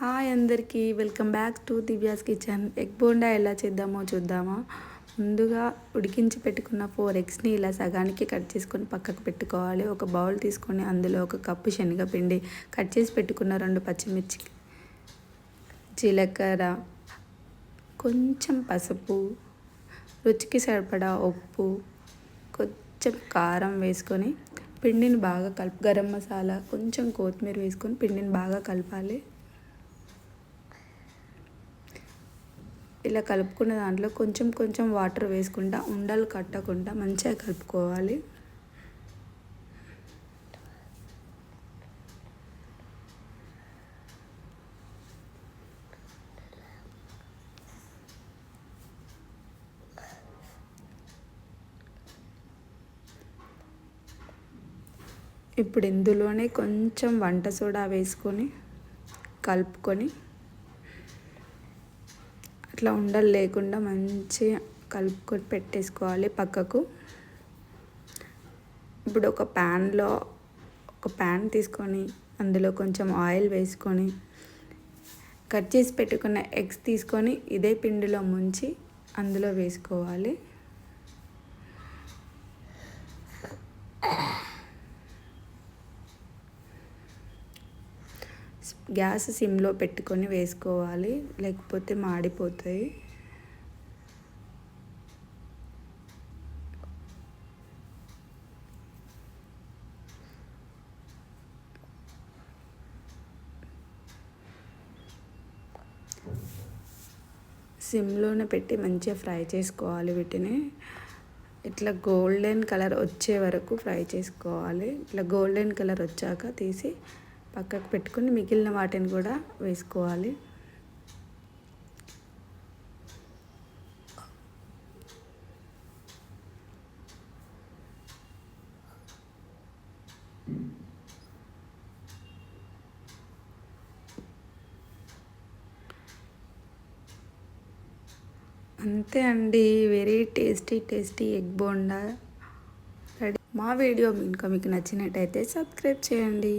Hi అందరికీ welcome back to Divya's kitchen. Egg bonda ఎలా చేద్దామో చూద్దామా. ముందుగా ఉడికించి పెట్టుకున్న 4 ఎగ్స్ని ఇలా సగానికి కట్ చేసుకొని పక్కకు పెట్టుకోవాలి. ఒక బౌల్ తీసుకొని అందులో 1 కప్పు శనగపిండి, కట్ చేసి పెట్టుకున్న 2 పచ్చిమిర్చి, జీలకర్ర, కొంచెం పసుపు, రుచికి సరిపడా ఉప్పు, కొంచెం కారం వేసుకొని పిండిని బాగా గరం మసాలా, కొంచెం కొత్తిమీర వేసుకొని పిండిని బాగా కలపాలి. ఇలా కలుపుకున్న దాంట్లో కొంచెం కొంచెం వాటర్ వేసుకుంటా ఉండలు కట్టకుండా మంచిగా కలుపుకోవాలి. ఇప్పుడు ఇందులోనే కొంచెం వంట సోడా వేసుకొని కలుపుకొని అట్లా ఉండలు లేకుండా మంచిగా కలుపుకొని పెట్టేసుకోవాలి పక్కకు. ఇప్పుడు ఒక ప్యాన్ తీసుకొని అందులో కొంచెం ఆయిల్ వేసుకొని కట్ చేసి పెట్టుకున్న ఎగ్స్ తీసుకొని ఇదే పిండిలో ముంచి అందులో వేసుకోవాలి. గ్యాస్ సిమ్లో పెట్టుకొని వేసుకోవాలి, లేకపోతే మాడిపోతాయి. సిమ్లోనే పెట్టి మంచిగా ఫ్రై చేసుకోవాలి. వీటిని ఇట్లా గోల్డెన్ కలర్ వచ్చే వరకు ఫ్రై చేసుకోవాలి. ఇట్లా గోల్డెన్ కలర్ వచ్చాక తీసి పక్కకు పెట్టుకొని మిగిలిన వాటిని కూడా వేసుకోవాలి. అంతే అండి, very tasty egg bonda ready. మా వీడియో మీకు నచ్చినట్టయితే సబ్స్క్రైబ్ చేయండి.